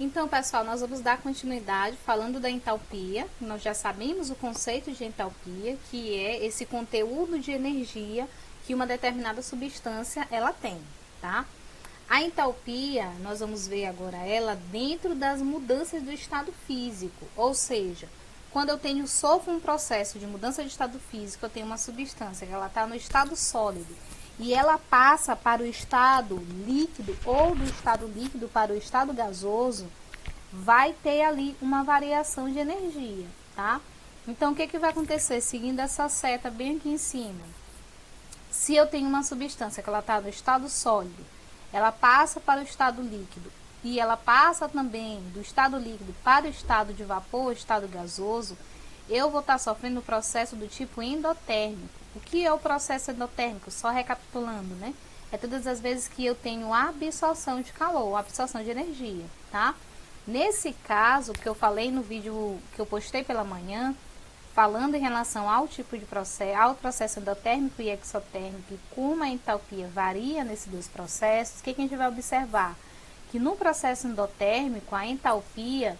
Então, pessoal, nós vamos dar continuidade falando da entalpia. Nós já sabemos o conceito de entalpia, que é esse conteúdo de energia que uma determinada substância ela tem, tá? A entalpia, nós vamos ver agora ela dentro das mudanças do estado físico, ou seja, quando eu sofro um processo de mudança de estado físico, eu tenho uma substância que ela está no estado sólido e ela passa para o estado líquido ou do estado líquido para o estado gasoso, vai ter ali uma variação de energia, tá? Então, o que vai acontecer? Seguindo essa seta bem aqui em cima, se eu tenho uma substância que ela está no estado sólido, ela passa para o estado líquido e ela passa também do estado líquido para o estado de vapor, estado gasoso, eu vou estar sofrendo o processo do tipo endotérmico. O que é o processo endotérmico? Só recapitulando, né? É todas as vezes que eu tenho absorção de calor, absorção de energia, tá? Nesse caso, que eu falei no vídeo que eu postei pela manhã, falando em relação ao tipo de processo, ao processo endotérmico e exotérmico e como a entalpia varia nesses dois processos, o que a gente vai observar? Que no processo endotérmico, a entalpia,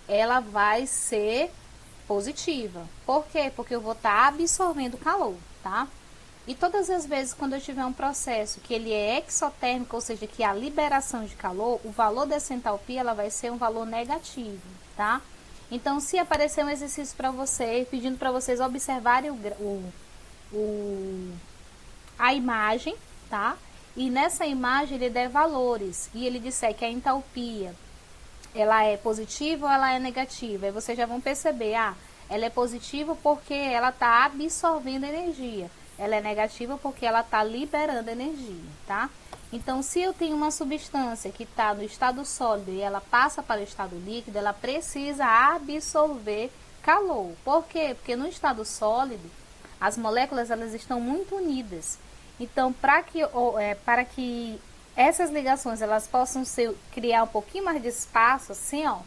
ela vai ser positiva. Por quê? Porque eu vou estar absorvendo calor, tá? E todas as vezes quando eu tiver um processo que ele é exotérmico, ou seja, que a liberação de calor, o valor dessa entalpia ela vai ser um valor negativo, tá? Então, se aparecer um exercício para você, pedindo para vocês observarem a imagem, tá? E nessa imagem ele der valores e ele disser que a entalpia ela é positiva ou ela é negativa, aí vocês já vão perceber, ela é positiva porque ela está absorvendo energia, ela é negativa porque ela está liberando energia, tá? Então, se eu tenho uma substância que está no estado sólido e ela passa para o estado líquido, ela precisa absorver calor. Por quê? Porque no estado sólido, as moléculas elas estão muito unidas. Então, para que essas ligações elas possam criar um pouquinho mais de espaço, assim, ó,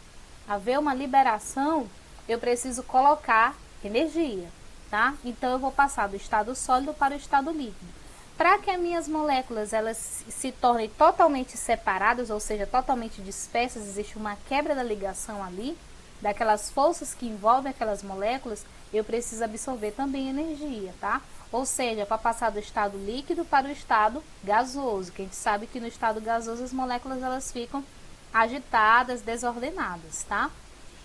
haver uma liberação, eu preciso colocar energia, tá? Então, eu vou passar do estado sólido para o estado líquido. Para que as minhas moléculas elas se tornem totalmente separadas, ou seja, totalmente dispersas, existe uma quebra da ligação ali, daquelas forças que envolvem aquelas moléculas, eu preciso absorver também energia, tá? Ou seja, para passar do estado líquido para o estado gasoso, que a gente sabe que no estado gasoso as moléculas elas ficam agitadas, desordenadas, tá?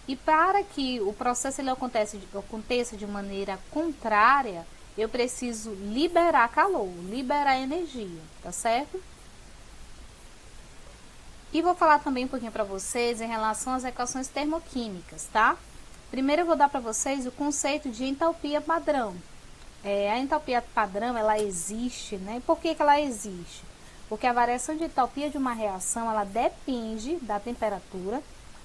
E para que o processo ele aconteça de maneira contrária, eu preciso liberar calor, liberar energia, tá certo? E vou falar também um pouquinho para vocês em relação às equações termoquímicas, tá? Primeiro eu vou dar para vocês o conceito de entalpia padrão. A entalpia padrão, ela existe, né? Por que ela existe? Porque a variação de entalpia de uma reação, ela depende da temperatura,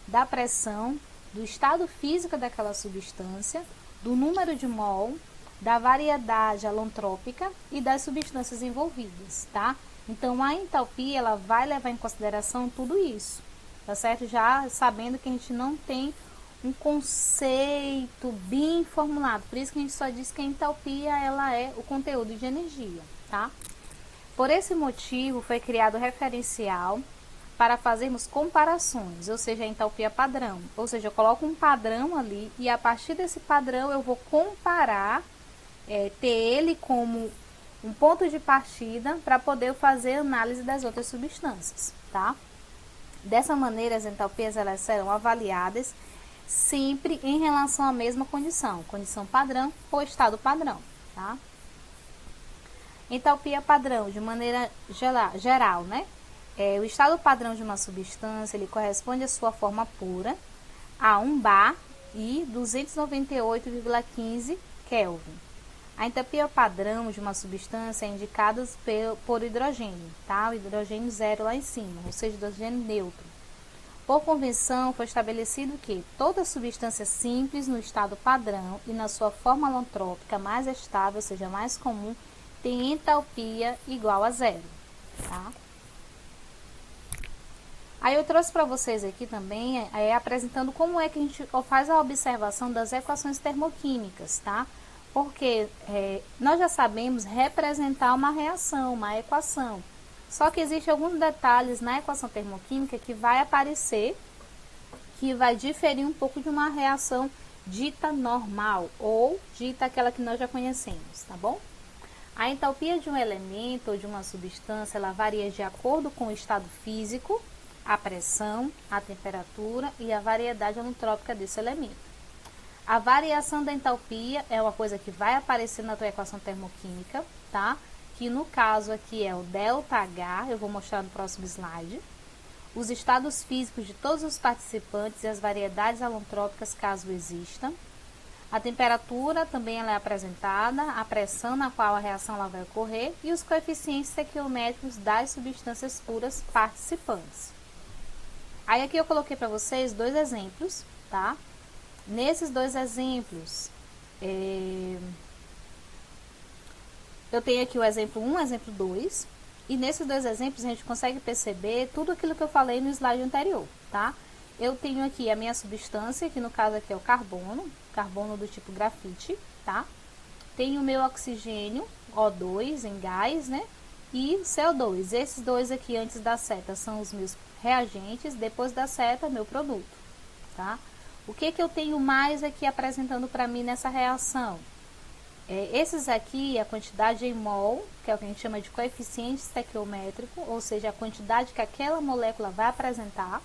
da pressão, do estado físico daquela substância, do número de mol, da variedade alotrópica e das substâncias envolvidas, tá? Então, a entalpia, ela vai levar em consideração tudo isso, tá certo? Já sabendo que a gente não tem um conceito bem formulado, por isso que a gente só diz que a entalpia, ela é o conteúdo de energia, tá? Por esse motivo, foi criado o referencial para fazermos comparações, ou seja, a entalpia padrão. Ou seja, eu coloco um padrão ali e a partir desse padrão eu vou comparar, ter ele como um ponto de partida para poder fazer análise das outras substâncias, tá? Dessa maneira, as entalpias elas serão avaliadas sempre em relação à mesma condição padrão ou estado padrão, tá? Entalpia padrão, de maneira geral, né? O estado padrão de uma substância, ele corresponde à sua forma pura, a 1 bar e 298,15 Kelvin. A entalpia padrão de uma substância é indicada por hidrogênio, tá? O hidrogênio zero lá em cima, ou seja, hidrogênio neutro. Por convenção, foi estabelecido que toda substância simples no estado padrão e na sua forma alotrópica mais estável, ou seja, mais comum, tem entalpia igual a zero, tá? Aí eu trouxe para vocês aqui também, apresentando como é que a gente faz a observação das equações termoquímicas, tá? Porque nós já sabemos representar uma reação, uma equação. Só que existem alguns detalhes na equação termoquímica que vai aparecer que vai diferir um pouco de uma reação dita normal ou dita aquela que nós já conhecemos, tá bom? A entalpia de um elemento ou de uma substância, ela varia de acordo com o estado físico, a pressão, a temperatura e a variedade alotrópica desse elemento. A variação da entalpia é uma coisa que vai aparecer na tua equação termoquímica, tá? Que no caso aqui é o ΔH, eu vou mostrar no próximo slide. Os estados físicos de todos os participantes e as variedades alotrópicas, caso existam. A temperatura também ela é apresentada, a pressão na qual a reação ela vai ocorrer e os coeficientes estequiométricos das substâncias puras participantes. Aí aqui eu coloquei para vocês dois exemplos, tá? Nesses dois exemplos, eu tenho aqui o exemplo 1 e o exemplo 2, e nesses dois exemplos a gente consegue perceber tudo aquilo que eu falei no slide anterior, tá? Eu tenho aqui a minha substância, que no caso aqui é o carbono do tipo grafite, tá? Tenho o meu oxigênio, O2 em gás, né? E CO2. Esses dois aqui antes da seta são os meus reagentes, depois da seta, meu produto, tá? O que que eu tenho mais aqui apresentando para mim nessa reação? Esses aqui, a quantidade em mol, que é o que a gente chama de coeficiente estequiométrico, ou seja, a quantidade que aquela molécula vai apresentar.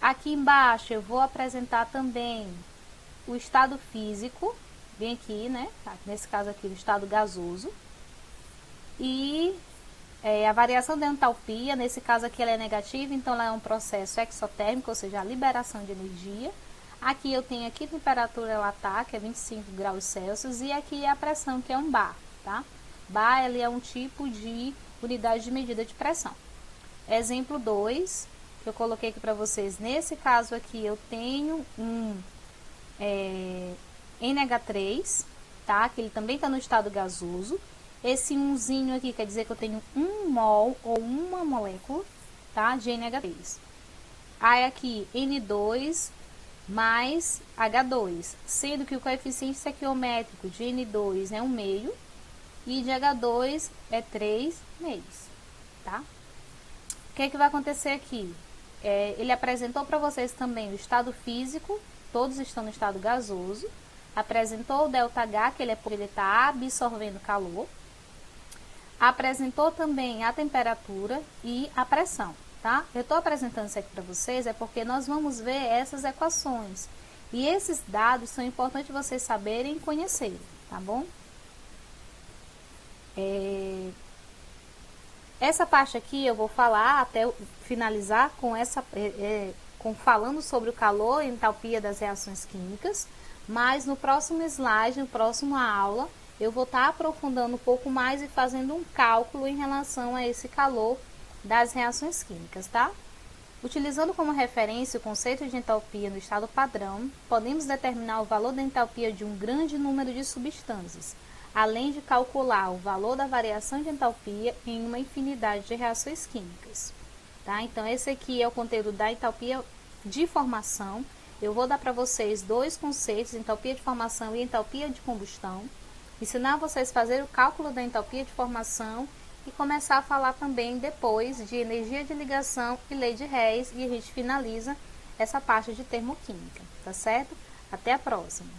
Aqui embaixo eu vou apresentar também o estado físico, bem aqui, né? Nesse caso aqui, o estado gasoso. E a variação da entalpia, nesse caso aqui ela é negativa, então ela é um processo exotérmico, ou seja, a liberação de energia. Aqui eu tenho aqui a temperatura ela tá, que é 25 graus Celsius, e aqui a pressão, que é um bar, tá? Bar ele é um tipo de unidade de medida de pressão. Exemplo 2, que eu coloquei aqui para vocês. Nesse caso aqui eu tenho um NH3, tá? Que ele também está no estado gasoso. Esse 1zinho aqui quer dizer que eu tenho 1 mol ou uma molécula, tá? De NH3. Aí aqui N2 mais H2, sendo que o coeficiente estequiométrico de N2 é 1,5 e de H2 é 3,5, tá? O que é que vai acontecer aqui? Ele apresentou para vocês também o estado físico, todos estão no estado gasoso. Apresentou o ΔH, que ele está absorvendo calor. Apresentou também a temperatura e a pressão, tá? Eu estou apresentando isso aqui para vocês porque nós vamos ver essas equações. E esses dados são importantes vocês saberem e conhecerem, tá bom? Essa parte aqui eu vou falar até finalizar com falando sobre o calor e entalpia das reações químicas, mas no próximo slide, no próximo aula, eu vou estar aprofundando um pouco mais e fazendo um cálculo em relação a esse calor das reações químicas, tá? Utilizando como referência o conceito de entalpia no estado padrão, podemos determinar o valor da entalpia de um grande número de substâncias, além de calcular o valor da variação de entalpia em uma infinidade de reações químicas, tá? Então, esse aqui é o conteúdo da entalpia de formação. Eu vou dar para vocês dois conceitos, entalpia de formação e entalpia de combustão, ensinar vocês a fazer o cálculo da entalpia de formação e começar a falar também depois de energia de ligação e lei de Hess, e a gente finaliza essa parte de termoquímica, tá certo? Até a próxima!